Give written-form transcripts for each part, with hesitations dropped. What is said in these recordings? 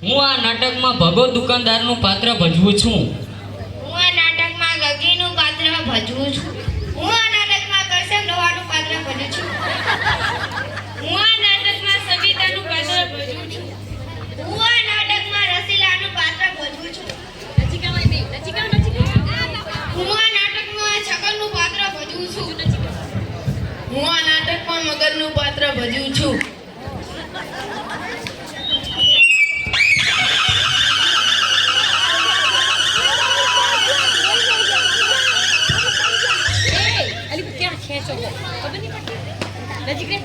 હું આ નાટકમાં ભગો દુકાનદારનું પાત્ર ભજવું છું. હું આ નાટકમાં ગગીનું પાત્ર ભજવું છું. હું આ નાટકમાં કરશન ડોહાનું પાત્ર ભજવું છું. હું આ નાટકમાં સવિતાનું પાત્ર ભજવું છું. હું આ નાટકમાં રસીલાનું પાત્ર ભજવું છું. હું આ નાટકમાં છગનનું પાત્ર ભજવું છું. હું આ નાટકમાં મગરનું પાત્ર ભજવું છું. ખેંચો ખબર નહીં પડતી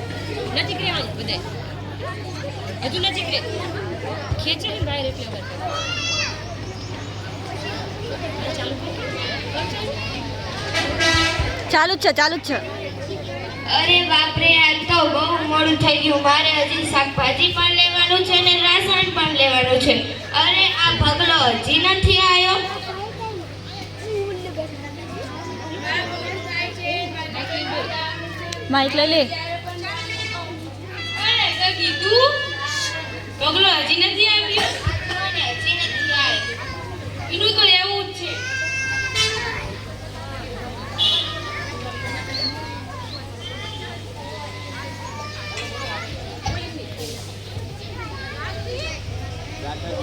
નજીક રે આવું બધાય હજુ નજીક રે ખેંચો ને બહાર એટલે વગર ચાલુ જ છે અરે બાપરે આજ તો બહુ મોડું થઈ ગયું. મારે હજી શાકભાજી પણ લેવાનું છે ને રાસણ પણ લેવાનું છે. અરે આ ભગલો હજી નથી આવ્યો. માઇક લઈ લે. અરે ગગી તું ભગલો હજી નથી આવ્યો. હજી નથી આવ્યો. એનું તો એવું જ છે.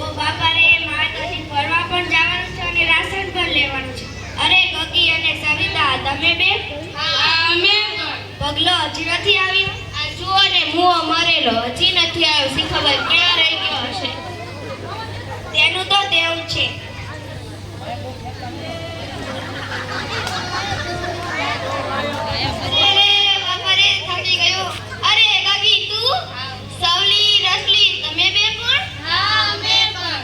ઓ બાપા રે મારે તો હજી ફરવા પણ જવાનું છે અને રાશન પણ લેવાનું છે. અરે ગગી અને સવિતા તમે બે? અમે ભગલો હજી નથી આવ્યો. આ જુઓ ને મુઓ મરેલો હજી નથી આવ્યો. શી ખબર ક્યાં રહી ગયો હશે. તેનું તો તેવું છે. અરે બાપા રે થાકી ગયો. અરે ગગી તું? સવલી રસલી તમે બે પણ? હા અમે પણ.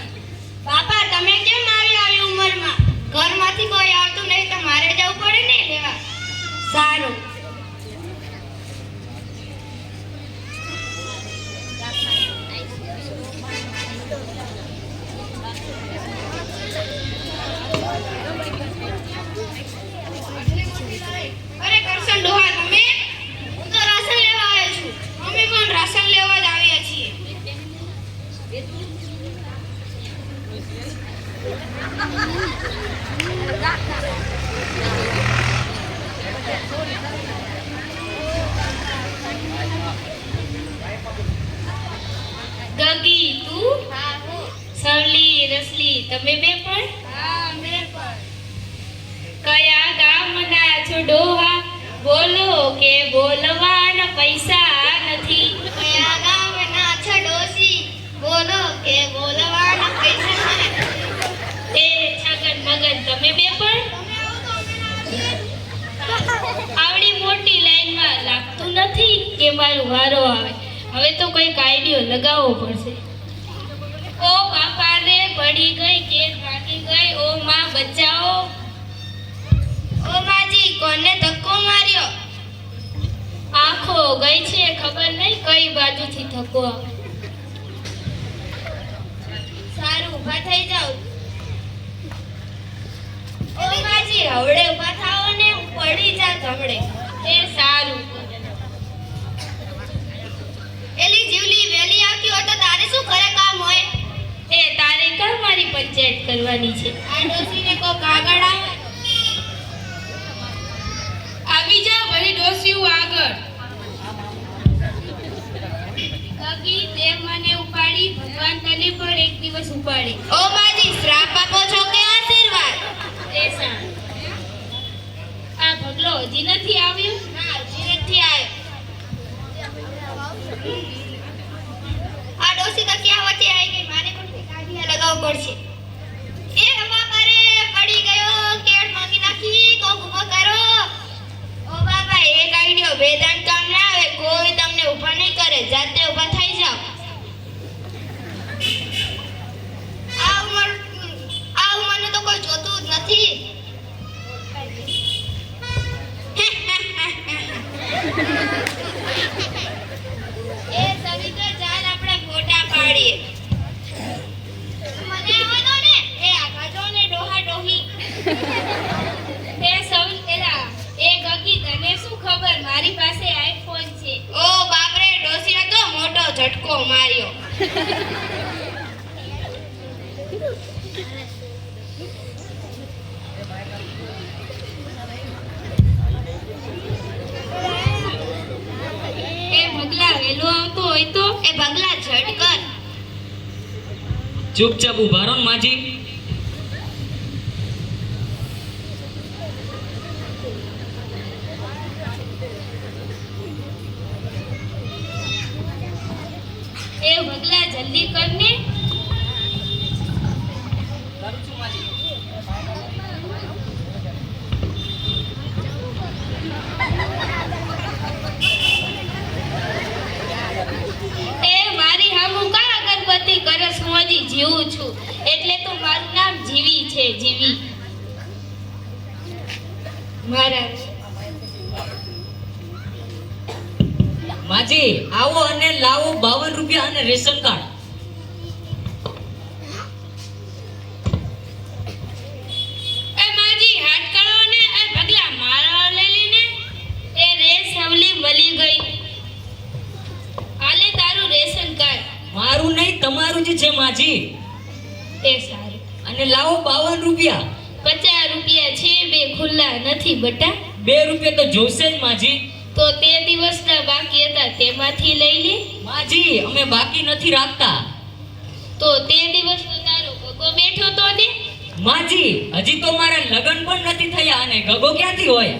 બાપા તમે કેમ આવી ઉંમરમાં? ઘરમાંથી કોઈ આવતું નહીં તો મારે જવું પડે ને લેવા. સારું. અરે કરશન ડોહા તમે? હું તો રાશન લેવા આવ્યો છું. અમે પણ રાશન લેવા જ આવ્યા છીએ. ગગી તું? હા હું. સવલી રસલી તમે બે પણ? હા અમે પણ. કયા ગામના છો ડોહા? બોલો કે બોલવાના પૈસા નથી. કયા ગામના છો ડોસી? બોલો કે બોલવાના પૈસા નથી. એ છગન મગન તમે બે પણ? આવડી મોટી લાઈનમાં લાગતું નથી કે મારો વારો આવે. હવે તો કઈક આઈડિયો લગાવવો પડશે. ઓ બાપા રે પડી ગઈ કે ભાગી ગઈ. ઓ માં બચાવો. ઓ માજી કોને ધક્કો માર્યો? આંખો ગઈ છે ખબર નહીં કઈ બાજુથી ધક્કો આવે. સારું ઊભા થઈ જાવ. ઓ માજી હવડે ઊભા થાઓ ને પડી જા ધમડે. એ સારું. એલી જીવલી વેલી આવતી હોય તો તારે શું ઘરે કામ હોય? એ તારે કામ મારી પંચાયત કરવાની છે. આ ડોસીને કો કાગળ આવે. આવી જા ભરી ડોસીયું આગળ. ગગી તે મને ઉપાડી ભગવાન તને પણ એક દિવસ ઉપાડે. ઓ માજી શ્રાપ આપો છો કે આશીર્વાદ? એ સારું. આ ભગલો હજી નથી આવ્યો? ના હજી નથી આવ્યો. આ ડોસી તો ક્યાં વચ્ચે આવી ગઈ? મારે પણ કાઢીયા લગાવવું પડશે. એ બાપા રે પડી ગયો. કેડ માંગી નાખી. કોક ઊભો કરો. ઓ બાપા એક આઈડિયો બેદાન કામ ના આવે. કોઈ તમને ઊભા નહીં કરે. જાતે ઊભા થઈ જાવ. આ ઉંમરને તો કોઈ જોતું જ નથી. એ સવિતા ચાલ આપણે ફોટા પાડીએ. મને આવવા દો ને. એ આગા જો ને ડોહા ડોહી. એ સવિતા એ ગગી તને શું ખબર મારી પાસે આઈફોન છે. ઓ બાપરે ડોસીને તો મોટો ઝટકો માર્યો. એ ભગલા વેલો આવતો હોય તો એ ભગલા ઝટ કર. ચૂપચાપ ઉભા રહો ને માજી. એ ભગલા જલ્દી કર ને. એ મારી હામું કા અગરબત્તી કરસ? હું હજી જીવું છું એટલે તો મારું નામ જીવી છે. જીવી મહારાજ. માજી આવો અને લાવો 52 રૂપિયા અને રેશન કાર્ડ. એ માજી હાથ કરો ને. એ ભગલા મારા લઈ લીને. એ રેસ હવલી મળી ગઈ. આલે તારું રેશન કાર્ડ. મારું નહીં તમારું જ છે માજી. એ સારું. અને લાવો 52 રૂપિયા. 50 રૂપિયા છે, બે ખુલ્લા નથી બટા. 2 રૂપિયા તો જોશે જ માજી. તો તે દિવસના બાકી હતા તેમાંથી લઈ લે. માજી અમે બાકી નથી રાખતા. તો તે દિવસનો તારો ગગો બેઠો તો ને. માજી હજી તો મારા લગ્ન પણ નથી થયા અને ગગો ક્યાંથી હોય?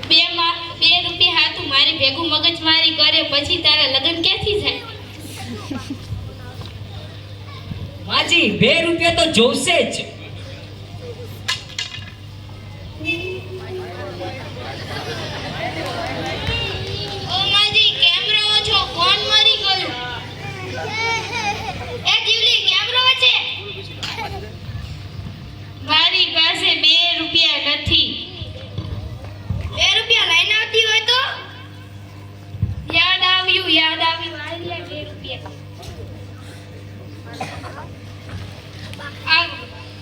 2 રૂપિયા હાથું મારી ભેગું મગજ મારી કરે પછી તારા લગ્ન ક્યાંથી થાય? માજી 2 રૂપિયા તો જોશે જ. ઓ માજી કેમ રહો છો? કોણ મરી ગયું? એ જીવલી કેમ રહો છે? મારી પાસે 2 રૂપિયા નથી. 2 રૂપિયા લઈને આવતી હોય તો યાદ આવ્યું આલ્યા 2 રૂપિયા. આ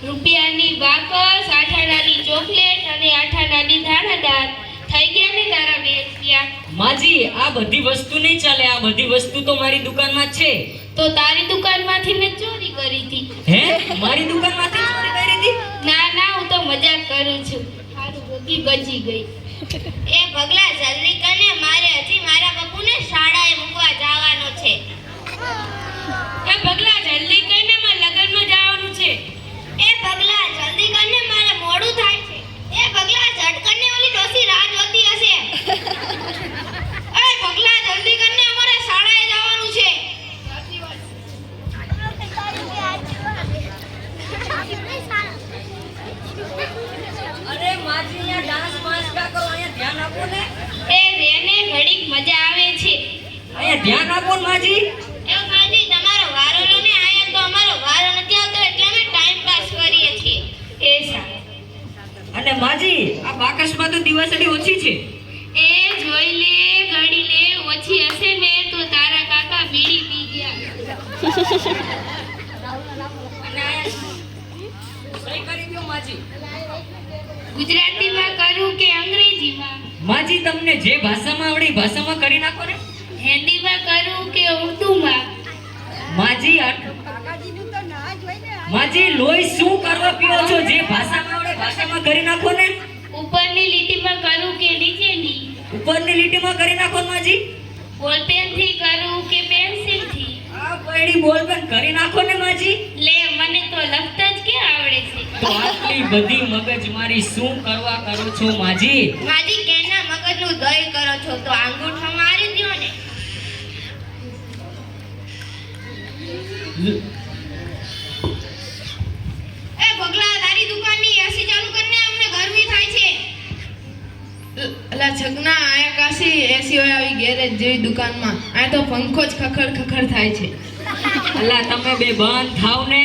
રૂપિયાની બાકસ, આઠાણાની ચોકલેટ અને આઠાણાની દાણાદાર થઈ ગયા ને તારા 2 રૂપિયા. માજી આ બધી વસ્તુ નહીં ચાલે. આ બધી વસ્તુ તો મારી દુકાનમાં જ છે. તો તારી દુકાનમાંથી મેં ચોરી કરી હતી. હે મારી દુકાનમાંથી ચોરી કરી હતી? ના હું તો મજાક કરું છું. હારું ગોગી બચી ગઈ. એ ભગલા જલ્દી કરને, મારે હજી મારા બાપુને શાળાએ મૂકવા જવાનો છે. એ ભગલા જલ્દી કરને, મારે લગનમાં જવાનું છે. એ ભગલા જલ્દી કરને, મારે મોડું થાય છે. એ ભગલા ઝટ કરને, ઓલી ડોસી રાહ જોતી હશે. એ ભગલા જલ્દી કરને, અમારે શાળાએ જવાનું છે. અરે માજી અહીંયા ડાન્સ માસ કા કરો? અહીંયા ધ્યાન આપો ને. એ રેને ઘડીક મજા આવે છે. અહીંયા ધ્યાન આપો ને માજી. એ માજી તમારો વારો લો ને. આયા તો અમારો વારો નથી આવતો એટલે અમે ટાઈમ પાસ કરીએ છીએ. એ સારું. અને માજી આ બાકસમાં તો દિવસડી ઓછી છે. એ જોઈ લે, ઘડી લે. ઓછી હશે ને તો તારા કાકા બીડી પી ગયા. અને આયા સહી કરી દો માજી. ગુજરાતીમાં કરું કે અંગ્રેજીમાં? માજી તમને જે ભાષામાં આવડે એ ભાષામાં કરી નાખો ને. હિન્દીમાં કરું કે ઉર્દુમાં? માજી માજી લોહી શું કરવા પીઓ છો? જે ભાષામાં આવડે ભાષામાં કરી નાખો ને. ઉપરની લીટીમાં કરું કે નીચેની? ઉપરની લીટીમાં કરી નાખો ને માજી. બોલપેનથી કરું કે પેન્સિલથી? આ પૈડી બોલપેન કરી નાખો ને માજી. લે મને તો લખતા જ ક્યાં આવડે છે. તો આટલી બધી મગજમારી શું કરવા કરો છો માજી? માજી કેના મગજનું દહીં કરો છો તો આંગૂઠો મારી દ્યો ને. એ ભગલા તારી દુકાનની એસી ચાલુ કરને, અમને ગરમી થાય છે. અલા છગના આયા કાશી એસી હોય આવી ગેરેજ જેવી દુકાનમાં. આ તો પંખો જ ખખડ થાય છે. અલ્લા તમે બે બંધ થાવ ને.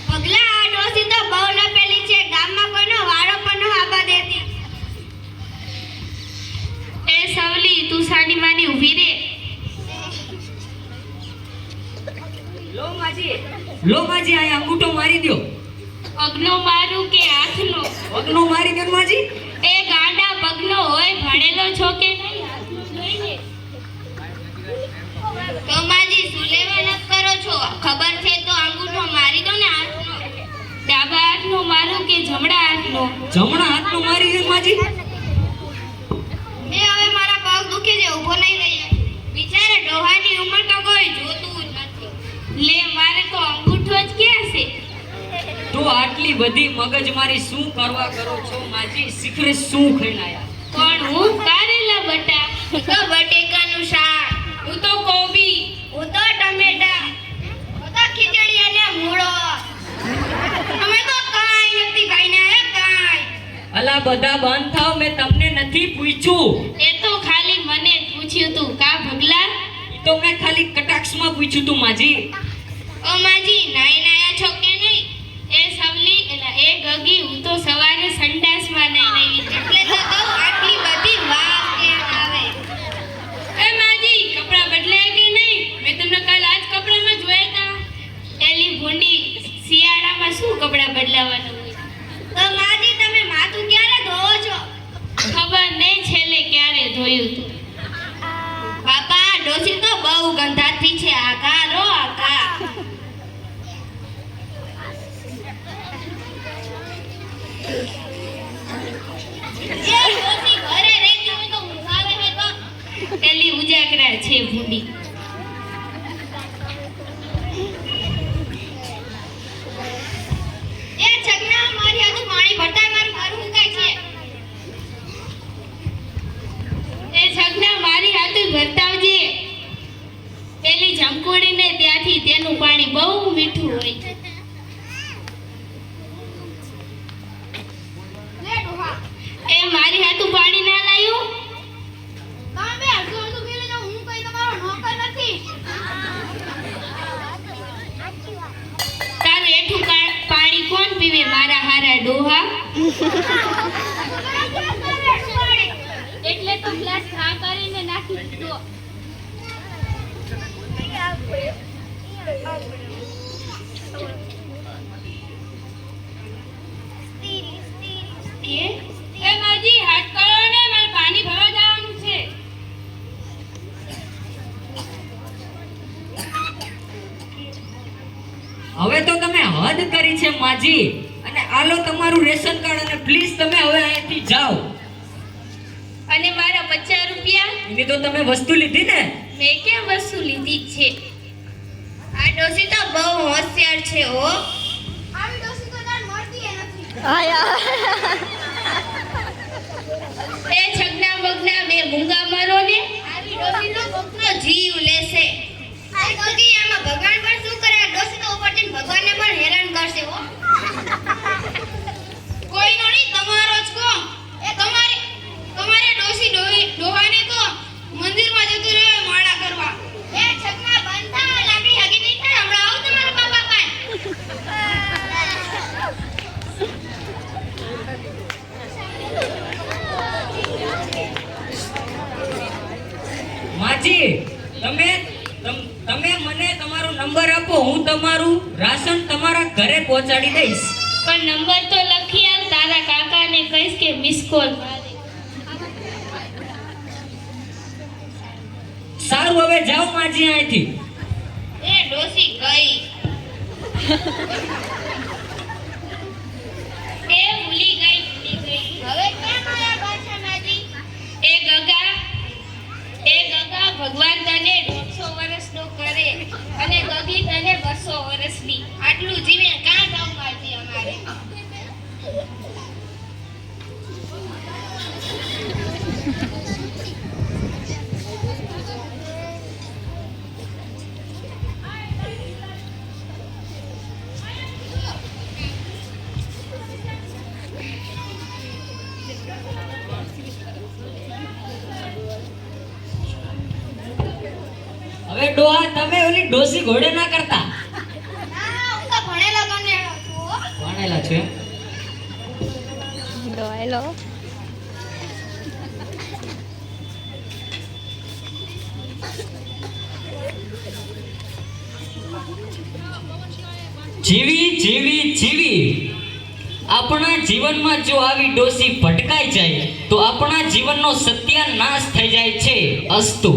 ભગલા આ ડોસી તો બહુ લપેલી છે. ગામમાં કોઈનો વારો પણ ન આબા દેતી. એ સવલી તું સાની માની ઊભી રે. લો માજી આ અંગૂઠો મારી દ્યો. પગનો મારું કે હાથનો? પગનો મારી દ્યો માજી. એ ગાંડા પગનો હોય, ભણેલો છો કે નહીં? હાથનો જોઈને. તો માજી શું લેવા ન કરો છો? કે જમણા હાથનો? જમણા હાથનો મારી છે માજી. એ હવે મારા પગ દુખે છે, ઊભો નહીં રહી. બિચારા ડોહાની ઉંમર તો કોઈ જોતું જ નથી. લે મારે તો અંગૂઠો જ ક્યાં છે? તો આટલી બધી મગજમારી શું કરવા કરો છો માજી? શીખરે શું ખાઈને આયા? પણ હું કારેલા બટા, હું તો બટેકાનું શાક, હું તો કોબી, હું તો ટમેટા, હું તો ખીચડી અને મૂળો. અમે તો કાંઈ નથી ખાઈને આયા, કાંઈ. અલા બધા બંધ થાવ, મેં તમને નથી પૂછ્યું. એ તો ખાલી મને જ પૂછ્યું તું કા ભગલા? ઈ તો મેં ખાલી કટાક્ષમાં પૂછ્યું તું માજી. ઓ માજી નાઈને આયા છો કે નહીં? એ સવલી એલા એ ગગી, હું તો સવારે સંડાસમાં નહીં આવી, એટલે તો કહું આટલી બધી વાસ કેમ આવે? એ માજી કપડાં બદલાય કે નહીં? મેં તમને કાલ આજ કપડામાં જોયા હતા. એલી ભૂંડી, શિયાળામાં શું કપડાં બદલાવાનું હોય? તો માજી તમે માથું ક્યારે ધોવો છો? ખબર નહીં છેલ્લે ક્યારે ધોયું તું. બાપા ડોસી તો બહુ ગંધાતી છે, આકા રો આકા. એ ડોસી ઘરે રહેતી હોય તો ઊંઘ આવે છે તો? પેલી ઉજાગરા છે ભૂંડી. એ છગના મારી હાથું પાણી ભરતા મારું ઘર હુકાય છે. એ છગના મારી હાથું ભરતાવજે. પેલી જમકુડીને ત્યાંથી તેનું પાણી બહુ મીઠું હોય છે. એ મારી હાથું પાણી ના લાયું? તમે અડધું અડધું પી લેજો, હું કઈ તમારો નોકર નથી. તારું એઠું પાણી કોણ પીવે મારા હારા ડોહા? એટલે તો ગ્લાસ ઘા કરીને નાખી દીધો. એ માજી હાથ કરો ને, મારે પાણી ભરવા જવાનું છે. હવે તો તમે હદ કરી છે માજી. અને આલો તમારું રેશન કાર્ડ અને પ્લીઝ તમે હવે અહીંથી જાઓ. અને મારા 50 રૂપિયા? એની તો તમે વસ્તુ લીધી ને. મેં કેમ વસ્તુ લીધી જ છે? આ ડોસી તો બહુ હોશિયાર છે હો. આવી ડોસી તો તાર મળતી નથી. એ છગના બગના બે મૂંગા મારો ને, આવી ડોસી તો કોકનો જીવ લેશે. આ ગગી આમાં ભગવાન પણ શું કરે? આ ડોસી તો ઉપરથી ભગવાનને પણ હેરાન કરશે હો. કોઈનો નહીં, તમારો જ કો. એ તમારે ડોસી ડોહાને તો મંદિરમાં જતું રહે માળા કરવા. એ છગના બંધા લાકડી હગી નહીં થાય. હમણાં આવું તમારા બાપા પાસે. માજી તમે મને તમારો નંબર આપો, હું તમારું રાશન તમારા ઘરે પહોંચાડી દઈશ. પણ નંબર તો લખી આવ, તારા કાકાને કહીશ કે મિસ કોલ મારે. સારું હવે જાઓ માજી અહીંથી. એ ડોસી ગઈ. એ ભૂલી ગઈ. હવે કેમ આયા પાછા માજી? એ ગગા ભગવાન તને 150 વર્ષનો કરે અને ગગી તને 200 વર્ષની. આટલું જીવે કાં જાવ માજી અમારે? હવે ડોહા તમે ઓલી ડોસી ઘોડે ના કરતા. ના, હું તો ભણેલો ગણેલો છું હો. ભણેલા છે. હેલો જીવી આપણા જીવનમાં જો આવી ડોસી ભટકાઈ જાય તો આપણા જીવનનો સત્યાનાશ થઈ જાય છે. અસ્તુ.